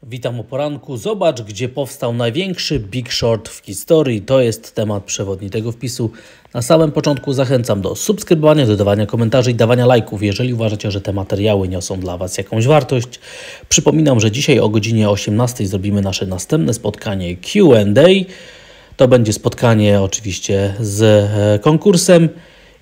Witam o poranku. Zobacz, gdzie powstał największy Big Short w historii. To jest temat przewodni tego wpisu. Na samym początku zachęcam do subskrybowania, dodawania komentarzy i dawania lajków, jeżeli uważacie, że te materiały niosą dla Was jakąś wartość. Przypominam, że dzisiaj o godzinie 18 zrobimy nasze następne spotkanie Q&A. To będzie spotkanie oczywiście z konkursem.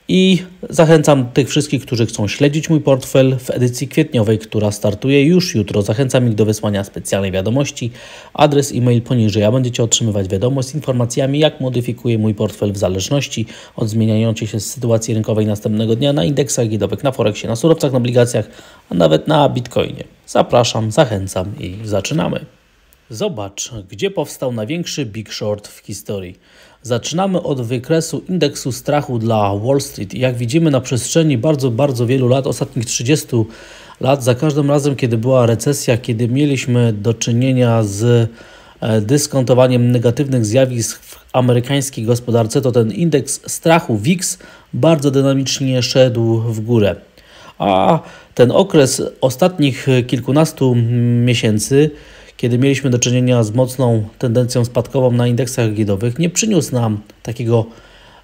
I zachęcam tych wszystkich, którzy chcą śledzić mój portfel w edycji kwietniowej, która startuje już jutro. Zachęcam ich do wysłania specjalnej wiadomości. Adres e-mail poniżej, a będziecie otrzymywać wiadomość z informacjami, jak modyfikuję mój portfel w zależności od zmieniającej się sytuacji rynkowej następnego dnia na indeksach giełdowych, na Forexie, na surowcach, na obligacjach, a nawet na Bitcoinie. Zapraszam, zachęcam i zaczynamy. Zobacz, gdzie powstał największy Big Short w historii. Zaczynamy od wykresu indeksu strachu dla Wall Street. Jak widzimy na przestrzeni bardzo wielu lat, ostatnich 30 lat, za każdym razem, kiedy była recesja, kiedy mieliśmy do czynienia z dyskontowaniem negatywnych zjawisk w amerykańskiej gospodarce, to ten indeks strachu VIX bardzo dynamicznie szedł w górę. A ten okres ostatnich kilkunastu miesięcy, kiedy mieliśmy do czynienia z mocną tendencją spadkową na indeksach giełdowych, nie przyniósł nam takiego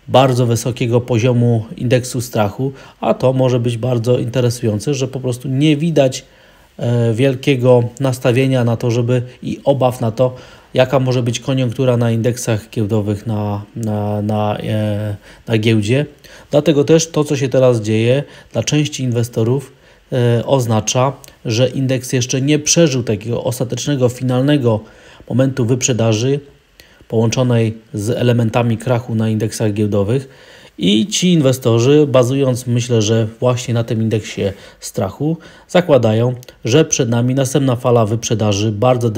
bardzo wysokiego poziomu indeksu strachu, a to może być bardzo interesujące, że po prostu nie widać wielkiego nastawienia na to, i obaw na to, jaka może być koniunktura na indeksach giełdowych na giełdzie. Dlatego też to, co się teraz dzieje dla części inwestorów, oznacza, że indeks jeszcze nie przeżył takiego ostatecznego, finalnego momentu wyprzedaży połączonej z elementami krachu na indeksach giełdowych i ci inwestorzy, bazując myślę, że właśnie na tym indeksie strachu, zakładają, że przed nami następna fala wyprzedaży bardzo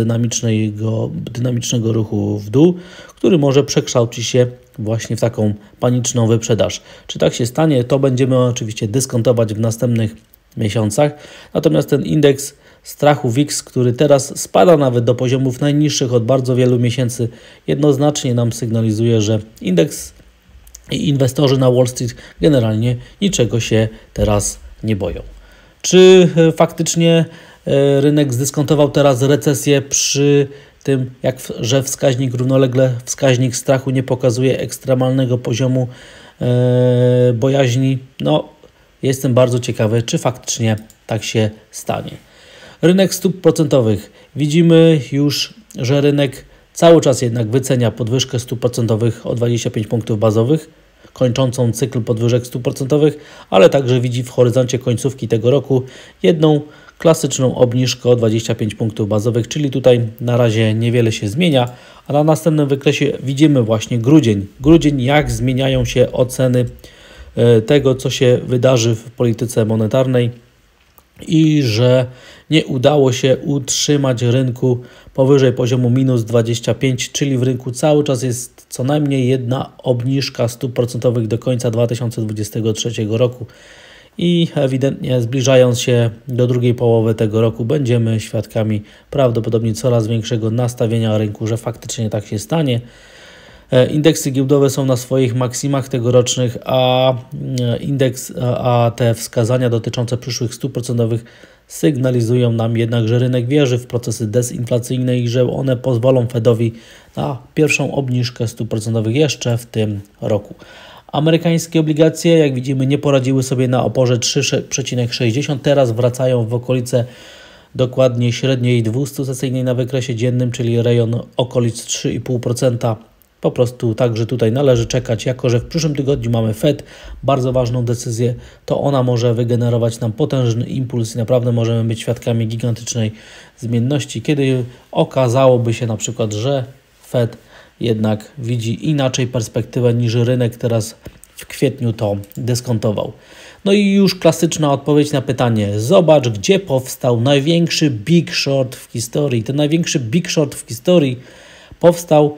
dynamicznego ruchu w dół, który może przekształcić się właśnie w taką paniczną wyprzedaż. Czy tak się stanie, to będziemy oczywiście dyskontować w następnych miesiącach. Natomiast ten indeks strachu VIX, który teraz spada nawet do poziomów najniższych od bardzo wielu miesięcy, jednoznacznie nam sygnalizuje, że indeks i inwestorzy na Wall Street generalnie niczego się teraz nie boją. Czy faktycznie rynek zdyskontował teraz recesję przy tym, że wskaźnik strachu nie pokazuje ekstremalnego poziomu bojaźni? Jestem bardzo ciekawy, czy faktycznie tak się stanie. Rynek stóp procentowych. Widzimy już, że rynek cały czas jednak wycenia podwyżkę stóp procentowych o 25 punktów bazowych, kończącą cykl podwyżek stóp procentowych, ale także widzi w horyzoncie końcówki tego roku jedną klasyczną obniżkę o 25 punktów bazowych, czyli tutaj na razie niewiele się zmienia, a na następnym wykresie widzimy właśnie grudzień. Grudzień, jak zmieniają się oceny tego, co się wydarzy w polityce monetarnej i że nie udało się utrzymać rynku powyżej poziomu minus 25, czyli w rynku cały czas jest co najmniej jedna obniżka stóp procentowych do końca 2023 roku i ewidentnie zbliżając się do drugiej połowy tego roku będziemy świadkami prawdopodobnie coraz większego nastawienia rynku, że faktycznie tak się stanie. Indeksy giełdowe są na swoich maksimach tegorocznych, a te wskazania dotyczące przyszłych stóp procentowych sygnalizują nam jednak, że rynek wierzy w procesy dezinflacyjne i że one pozwolą Fedowi na pierwszą obniżkę stóp procentowych jeszcze w tym roku. Amerykańskie obligacje, jak widzimy, nie poradziły sobie na oporze 3,60. Teraz wracają w okolice dokładnie średniej 200-sesyjnej na wykresie dziennym, czyli rejon okolic 3,5%. Po prostu także tutaj należy czekać, jako że w przyszłym tygodniu mamy Fed, bardzo ważną decyzję, to ona może wygenerować nam potężny impuls i naprawdę możemy być świadkami gigantycznej zmienności, kiedy okazałoby się na przykład, że Fed jednak widzi inaczej perspektywę niż rynek teraz w kwietniu to dyskontował. No i już klasyczna odpowiedź na pytanie. Zobacz, gdzie powstał największy Big Short w historii. Ten największy Big Short w historii powstał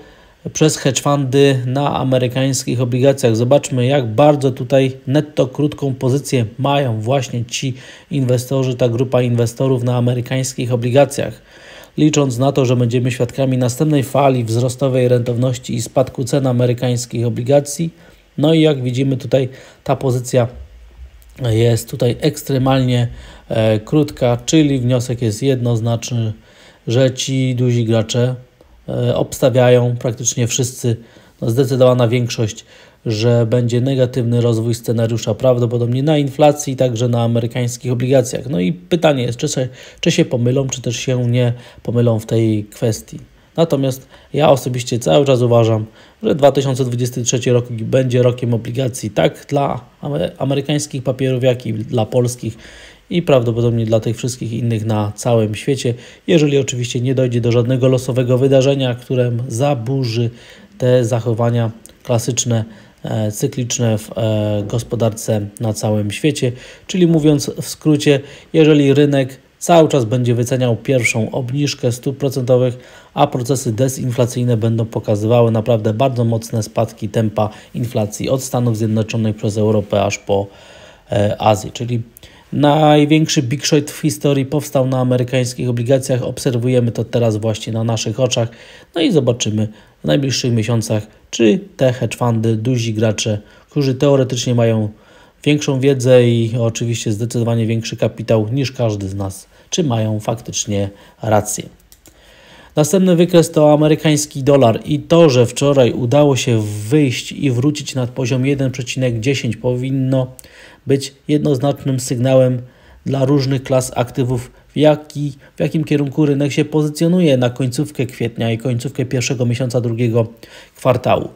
przez hedge fundy na amerykańskich obligacjach. Zobaczmy, jak bardzo tutaj netto krótką pozycję mają właśnie ci inwestorzy, ta grupa inwestorów na amerykańskich obligacjach. Licząc na to, że będziemy świadkami następnej fali wzrostowej rentowności i spadku cen amerykańskich obligacji. No i jak widzimy tutaj ta pozycja jest tutaj ekstremalnie krótka, czyli wniosek jest jednoznaczny, że ci duzi gracze obstawiają praktycznie wszyscy, zdecydowana większość, że będzie negatywny rozwój scenariusza prawdopodobnie na inflacji, także na amerykańskich obligacjach. No i pytanie jest, czy się pomylą, czy też się nie pomylą w tej kwestii. Natomiast ja osobiście cały czas uważam, że 2023 rok będzie rokiem obligacji tak dla amerykańskich papierów, jak i dla polskich i prawdopodobnie dla tych wszystkich innych na całym świecie, jeżeli oczywiście nie dojdzie do żadnego losowego wydarzenia, które zaburzy te zachowania klasyczne, cykliczne w gospodarce na całym świecie. Czyli mówiąc w skrócie, jeżeli rynek cały czas będzie wyceniał pierwszą obniżkę stóp procentowych, a procesy dezinflacyjne będą pokazywały naprawdę bardzo mocne spadki tempa inflacji od Stanów Zjednoczonych przez Europę aż po Azję. Czyli największy big short w historii powstał na amerykańskich obligacjach. Obserwujemy to teraz właśnie na naszych oczach. No i zobaczymy w najbliższych miesiącach, czy te hedge fundy, duzi gracze, którzy teoretycznie mają większą wiedzę i oczywiście zdecydowanie większy kapitał niż każdy z nas, czy mają faktycznie rację. Następny wykres to amerykański dolar i to, że wczoraj udało się wyjść i wrócić nad poziom 1,10 powinno być jednoznacznym sygnałem dla różnych klas aktywów, w jakim kierunku rynek się pozycjonuje na końcówkę kwietnia i końcówkę pierwszego miesiąca drugiego kwartału.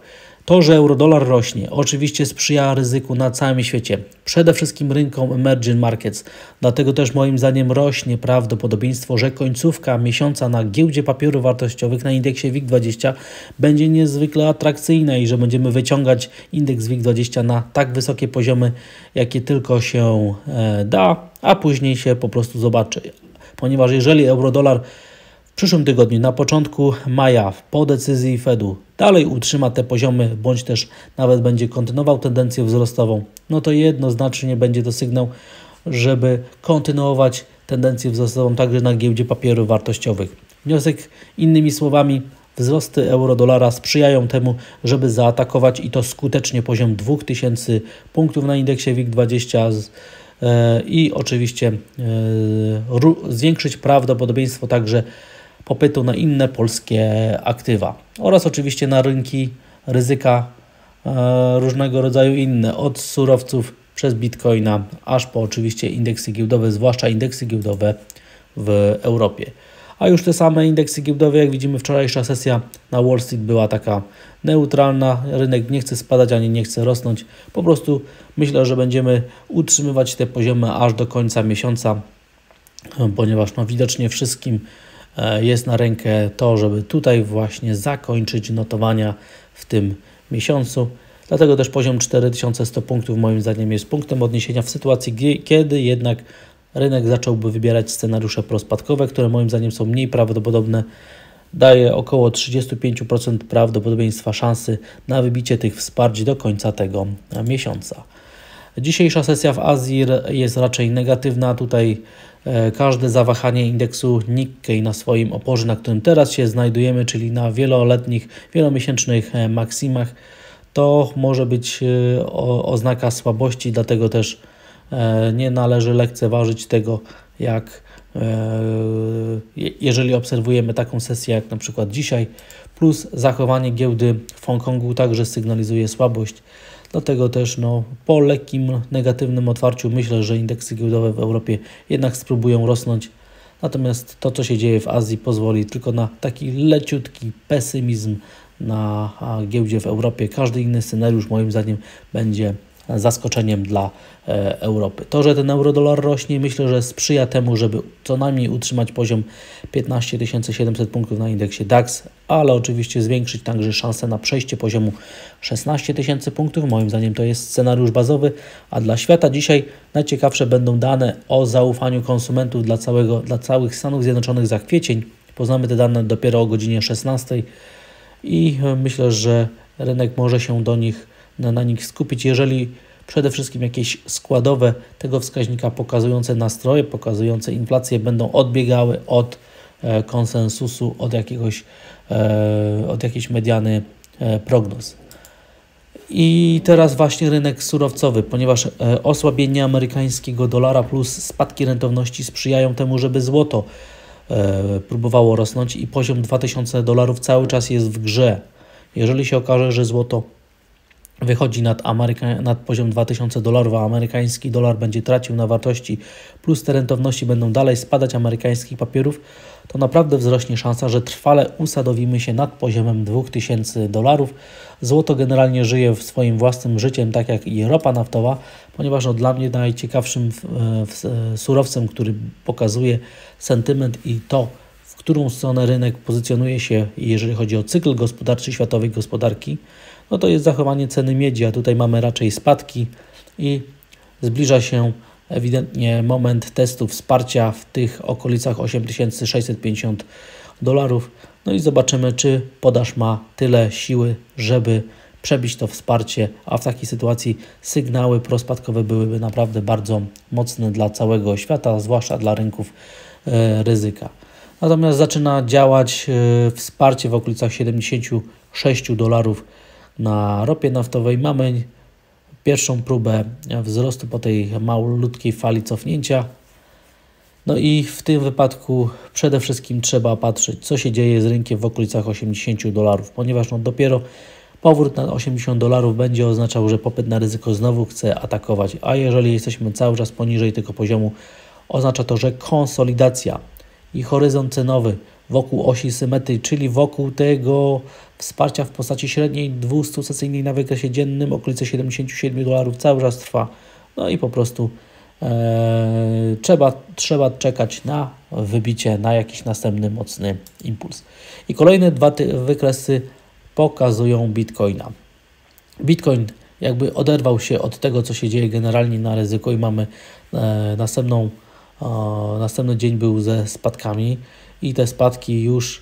To, że euro-dolar rośnie, oczywiście sprzyja ryzyku na całym świecie, przede wszystkim rynkom emerging markets. Dlatego też moim zdaniem rośnie prawdopodobieństwo, że końcówka miesiąca na giełdzie papierów wartościowych na indeksie WIG20 będzie niezwykle atrakcyjna i że będziemy wyciągać indeks WIG20 na tak wysokie poziomy, jakie tylko się da, a później się po prostu zobaczy. Ponieważ jeżeli euro-dolar w przyszłym tygodniu, na początku maja, po decyzji Fedu, dalej utrzyma te poziomy, bądź też nawet będzie kontynuował tendencję wzrostową, no to jednoznacznie będzie to sygnał, żeby kontynuować tendencję wzrostową także na giełdzie papierów wartościowych. Wniosek innymi słowami, wzrosty euro-dolara sprzyjają temu, żeby zaatakować i to skutecznie poziom 2000 punktów na indeksie WIG20 i oczywiście zwiększyć prawdopodobieństwo także popytu na inne polskie aktywa oraz oczywiście na rynki ryzyka różnego rodzaju inne, od surowców przez bitcoina aż po oczywiście indeksy giełdowe, zwłaszcza indeksy giełdowe w Europie. A już te same indeksy giełdowe, jak widzimy, wczorajsza sesja na Wall Street była taka neutralna, rynek nie chce spadać ani nie chce rosnąć, po prostu myślę, że będziemy utrzymywać te poziomy aż do końca miesiąca, ponieważ widocznie wszystkim jest na rękę to, żeby tutaj właśnie zakończyć notowania w tym miesiącu. Dlatego też poziom 4100 punktów moim zdaniem jest punktem odniesienia w sytuacji, kiedy jednak rynek zacząłby wybierać scenariusze prospadkowe, które moim zdaniem są mniej prawdopodobne. Daje około 35% prawdopodobieństwa szansy na wybicie tych wsparć do końca tego miesiąca. Dzisiejsza sesja w Azji jest raczej negatywna. Tutaj każde zawahanie indeksu Nikkei na swoim oporze, na którym teraz się znajdujemy, czyli na wieloletnich, wielomiesięcznych maksimach, to może być oznaka słabości, dlatego też nie należy lekceważyć tego, jeżeli obserwujemy taką sesję jak na przykład dzisiaj, plus zachowanie giełdy w Hongkongu także sygnalizuje słabość. Dlatego też po lekkim negatywnym otwarciu myślę, że indeksy giełdowe w Europie jednak spróbują rosnąć. Natomiast to, co się dzieje w Azji, pozwoli tylko na taki leciutki pesymizm na giełdzie w Europie. Każdy inny scenariusz moim zdaniem będzie zaskoczeniem dla Europy. To, że ten euro-dolar rośnie, myślę, że sprzyja temu, żeby co najmniej utrzymać poziom 15 700 punktów na indeksie DAX, ale oczywiście zwiększyć także szansę na przejście poziomu 16 000 punktów. Moim zdaniem to jest scenariusz bazowy, a dla świata dzisiaj najciekawsze będą dane o zaufaniu konsumentów dla całych Stanów Zjednoczonych za kwiecień. Poznamy te dane dopiero o godzinie 16 i myślę, że rynek może się na nich skupić, jeżeli przede wszystkim jakieś składowe tego wskaźnika pokazujące nastroje, pokazujące inflację będą odbiegały od konsensusu, od jakiejś mediany prognoz. I teraz właśnie rynek surowcowy, ponieważ osłabienie amerykańskiego dolara plus spadki rentowności sprzyjają temu, żeby złoto próbowało rosnąć i poziom $2000 cały czas jest w grze. Jeżeli się okaże, że złoto wychodzi nad poziom $2000, a amerykański dolar będzie tracił na wartości, plus te rentowności będą dalej spadać amerykańskich papierów, to naprawdę wzrośnie szansa, że trwale usadowimy się nad poziomem $2000. Złoto generalnie żyje swoim własnym życiem, tak jak i ropa naftowa, ponieważ dla mnie najciekawszym surowcem, który pokazuje sentyment i to, w którą stronę rynek pozycjonuje się, jeżeli chodzi o cykl gospodarczy światowej gospodarki, no to jest zachowanie ceny miedzi, a tutaj mamy raczej spadki i zbliża się ewidentnie moment testu wsparcia w tych okolicach $8650. No i zobaczymy, czy podaż ma tyle siły, żeby przebić to wsparcie, a w takiej sytuacji sygnały prospadkowe byłyby naprawdę bardzo mocne dla całego świata, zwłaszcza dla rynków ryzyka. Natomiast zaczyna działać wsparcie w okolicach $76 na ropie naftowej. Mamy pierwszą próbę wzrostu po tej malutkiej fali cofnięcia. No i w tym wypadku przede wszystkim trzeba patrzeć, co się dzieje z rynkiem w okolicach $80, ponieważ dopiero powrót na $80 będzie oznaczał, że popyt na ryzyko znowu chce atakować, a jeżeli jesteśmy cały czas poniżej tego poziomu, oznacza to, że konsolidacja i horyzont cenowy wokół osi symetrii, czyli wokół tego wsparcia w postaci średniej 200-sesyjnej na wykresie dziennym, okolice $77 cały czas trwa. No i po prostu trzeba czekać na wybicie, na jakiś następny mocny impuls. I kolejne dwa wykresy pokazują Bitcoina. Bitcoin jakby oderwał się od tego, co się dzieje generalnie na ryzyku i mamy następny dzień był ze spadkami i te spadki już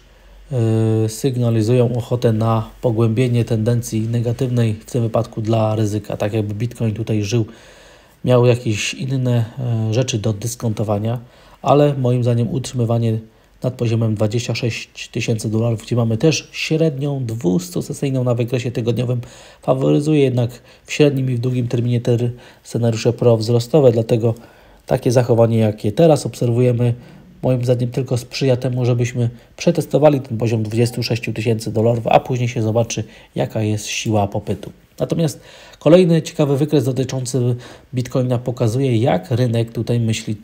sygnalizują ochotę na pogłębienie tendencji negatywnej, w tym wypadku dla ryzyka. Tak jakby Bitcoin tutaj miał jakieś inne rzeczy do dyskontowania, ale moim zdaniem utrzymywanie nad poziomem $26 000, gdzie mamy też średnią 200-sesyjną na wykresie tygodniowym, faworyzuje jednak w średnim i w długim terminie te scenariusze prowzrostowe, dlatego takie zachowanie, jakie teraz obserwujemy, moim zdaniem tylko sprzyja temu, żebyśmy przetestowali ten poziom $26 000, a później się zobaczy, jaka jest siła popytu. Natomiast kolejny ciekawy wykres dotyczący Bitcoina pokazuje, jak rynek tutaj myśli,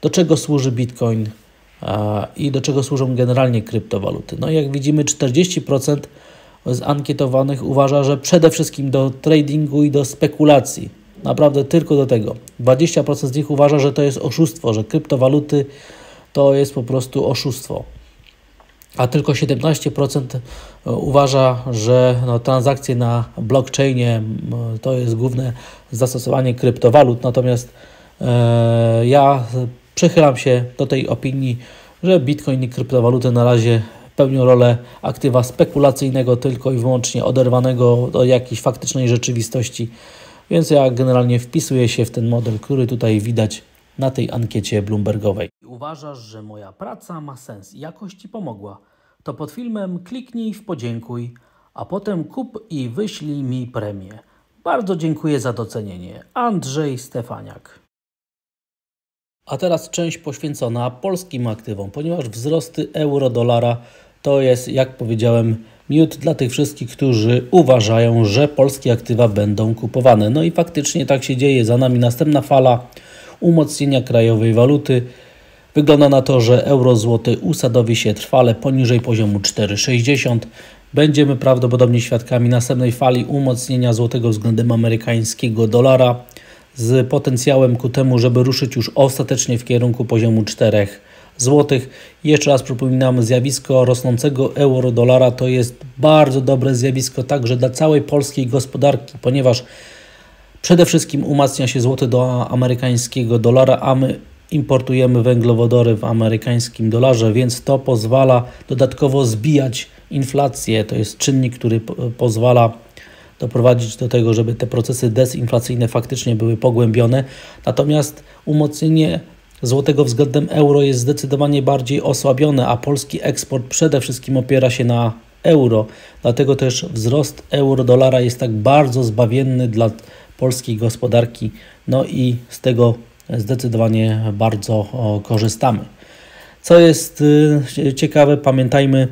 do czego służy Bitcoin i do czego służą generalnie kryptowaluty. No jak widzimy, 40% z ankietowanych uważa, że przede wszystkim do tradingu i do spekulacji. Naprawdę tylko do tego. 20% z nich uważa, że to jest oszustwo, że kryptowaluty to jest po prostu oszustwo. A tylko 17% uważa, że transakcje na blockchainie to jest główne zastosowanie kryptowalut. Natomiast ja przychylam się do tej opinii, że Bitcoin i kryptowaluty na razie pełnią rolę aktywa spekulacyjnego, tylko i wyłącznie oderwanego do jakiejś faktycznej rzeczywistości. Więc ja generalnie wpisuję się w ten model, który tutaj widać na tej ankiecie bloombergowej. Uważasz, że moja praca ma sens i jakoś Ci pomogła? To pod filmem kliknij w podziękuj, a potem kup i wyślij mi premię. Bardzo dziękuję za docenienie. Andrzej Stefaniak. A teraz część poświęcona polskim aktywom, ponieważ wzrosty euro-dolara to jest, jak powiedziałem, miód dla tych wszystkich, którzy uważają, że polskie aktywa będą kupowane. No i faktycznie tak się dzieje. Za nami następna fala umocnienia krajowej waluty. Wygląda na to, że euro-złoty usadowi się trwale poniżej poziomu 4,60. Będziemy prawdopodobnie świadkami następnej fali umocnienia złotego względem amerykańskiego dolara z potencjałem ku temu, żeby ruszyć już ostatecznie w kierunku poziomu 4 złotych. Jeszcze raz przypominam, zjawisko rosnącego euro-dolara to jest bardzo dobre zjawisko także dla całej polskiej gospodarki, ponieważ przede wszystkim umacnia się złoty do amerykańskiego dolara, a my importujemy węglowodory w amerykańskim dolarze, więc to pozwala dodatkowo zbijać inflację. To jest czynnik, który pozwala doprowadzić do tego, żeby te procesy dezinflacyjne faktycznie były pogłębione. Natomiast umocnienie złotego względem euro jest zdecydowanie bardziej osłabione, a polski eksport przede wszystkim opiera się na euro. Dlatego też wzrost euro-dolara jest tak bardzo zbawienny dla polskiej gospodarki. No i z tego zdecydowanie bardzo korzystamy. Co jest ciekawe, pamiętajmy,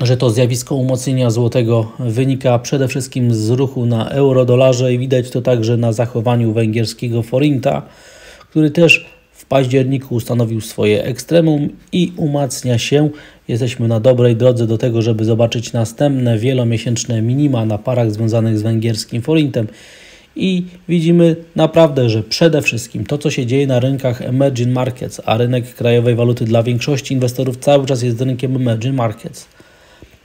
że to zjawisko umocnienia złotego wynika przede wszystkim z ruchu na euro-dolarze i widać to także na zachowaniu węgierskiego forinta, który też w październiku ustanowił swoje ekstremum i umacnia się. Jesteśmy na dobrej drodze do tego, żeby zobaczyć następne wielomiesięczne minima na parach związanych z węgierskim forintem. I widzimy naprawdę, że przede wszystkim to, co się dzieje na rynkach emerging markets, a rynek krajowej waluty dla większości inwestorów cały czas jest rynkiem emerging markets,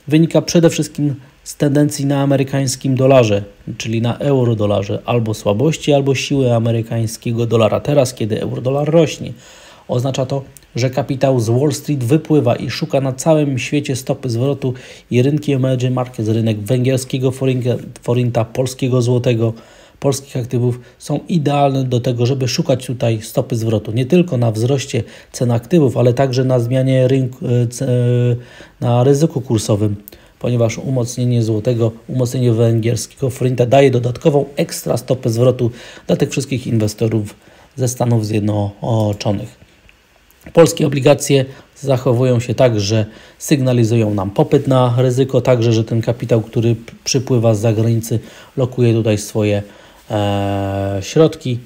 wynika przede wszystkim z tendencji na amerykańskim dolarze, czyli na euro-dolarze, albo słabości, albo siły amerykańskiego dolara. Teraz, kiedy euro-dolar rośnie, oznacza to, że kapitał z Wall Street wypływa i szuka na całym świecie stopy zwrotu i rynki emerging markets, rynek węgierskiego forinta, polskiego złotego, polskich aktywów są idealne do tego, żeby szukać tutaj stopy zwrotu. Nie tylko na wzroście cen aktywów, ale także na zmianie rynku, na ryzyku kursowym, ponieważ umocnienie złotego, umocnienie węgierskiego forinta daje dodatkową ekstra stopę zwrotu dla tych wszystkich inwestorów ze Stanów Zjednoczonych. Polskie obligacje zachowują się tak, że sygnalizują nam popyt na ryzyko, także, że ten kapitał, który przypływa z zagranicy, lokuje tutaj swoje środki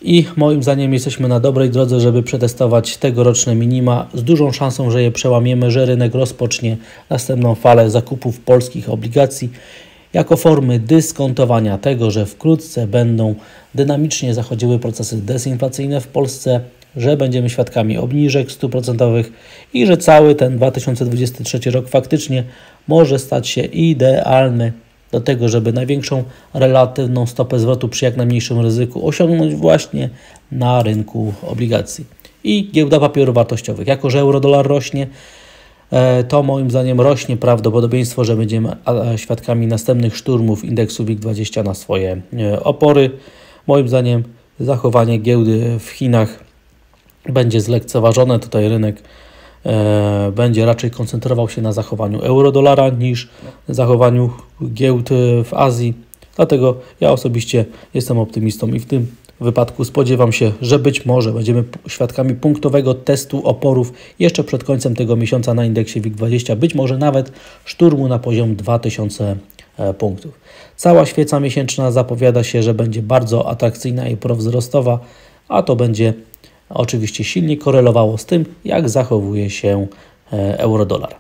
i moim zdaniem jesteśmy na dobrej drodze, żeby przetestować tegoroczne minima z dużą szansą, że je przełamiemy, że rynek rozpocznie następną falę zakupów polskich obligacji jako formy dyskontowania tego, że wkrótce będą dynamicznie zachodziły procesy dezinflacyjne w Polsce, że będziemy świadkami obniżek stóp procentowych i że cały ten 2023 rok faktycznie może stać się idealny do tego, żeby największą relatywną stopę zwrotu przy jak najmniejszym ryzyku osiągnąć właśnie na rynku obligacji. I giełda papierów wartościowych. Jako że euro-dolar rośnie, to moim zdaniem rośnie prawdopodobieństwo, że będziemy świadkami następnych szturmów indeksu WIG20 na swoje opory. Moim zdaniem zachowanie giełdy w Chinach będzie zlekceważone. Tutaj rynek będzie raczej koncentrował się na zachowaniu euro-dolara niż zachowaniu giełd w Azji. Dlatego ja osobiście jestem optymistą i w tym wypadku spodziewam się, że być może będziemy świadkami punktowego testu oporów jeszcze przed końcem tego miesiąca na indeksie WIG20, być może nawet szturmu na poziom 2000 punktów. Cała świeca miesięczna zapowiada się, że będzie bardzo atrakcyjna i prowzrostowa, a to będzie oczywiście silnie korelowało z tym, jak zachowuje się euro-dolar.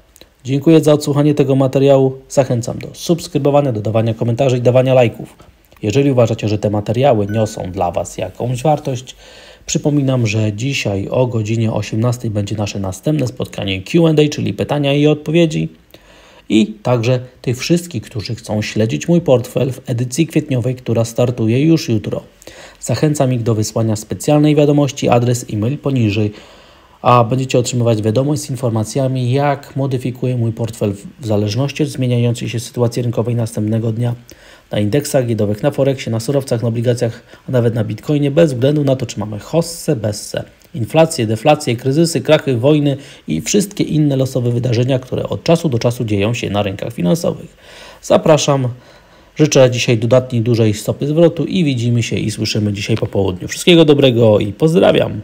Dziękuję za odsłuchanie tego materiału. Zachęcam do subskrybowania, dodawania komentarzy i dawania lajków. Jeżeli uważacie, że te materiały niosą dla Was jakąś wartość, przypominam, że dzisiaj o godzinie 18 będzie nasze następne spotkanie Q&A, czyli pytania i odpowiedzi. I także tych wszystkich, którzy chcą śledzić mój portfel w edycji kwietniowej, która startuje już jutro. Zachęcam ich do wysłania specjalnej wiadomości, adres e-mail poniżej, a będziecie otrzymywać wiadomość z informacjami, jak modyfikuję mój portfel w zależności od zmieniającej się sytuacji rynkowej następnego dnia na indeksach giełdowych, na Forexie, na surowcach, na obligacjach, a nawet na Bitcoinie, bez względu na to, czy mamy hossę, bessę, inflację, deflację, kryzysy, krachy, wojny i wszystkie inne losowe wydarzenia, które od czasu do czasu dzieją się na rynkach finansowych. Zapraszam, życzę dzisiaj dodatniej dużej stopy zwrotu i widzimy się i słyszymy dzisiaj po południu. Wszystkiego dobrego i pozdrawiam!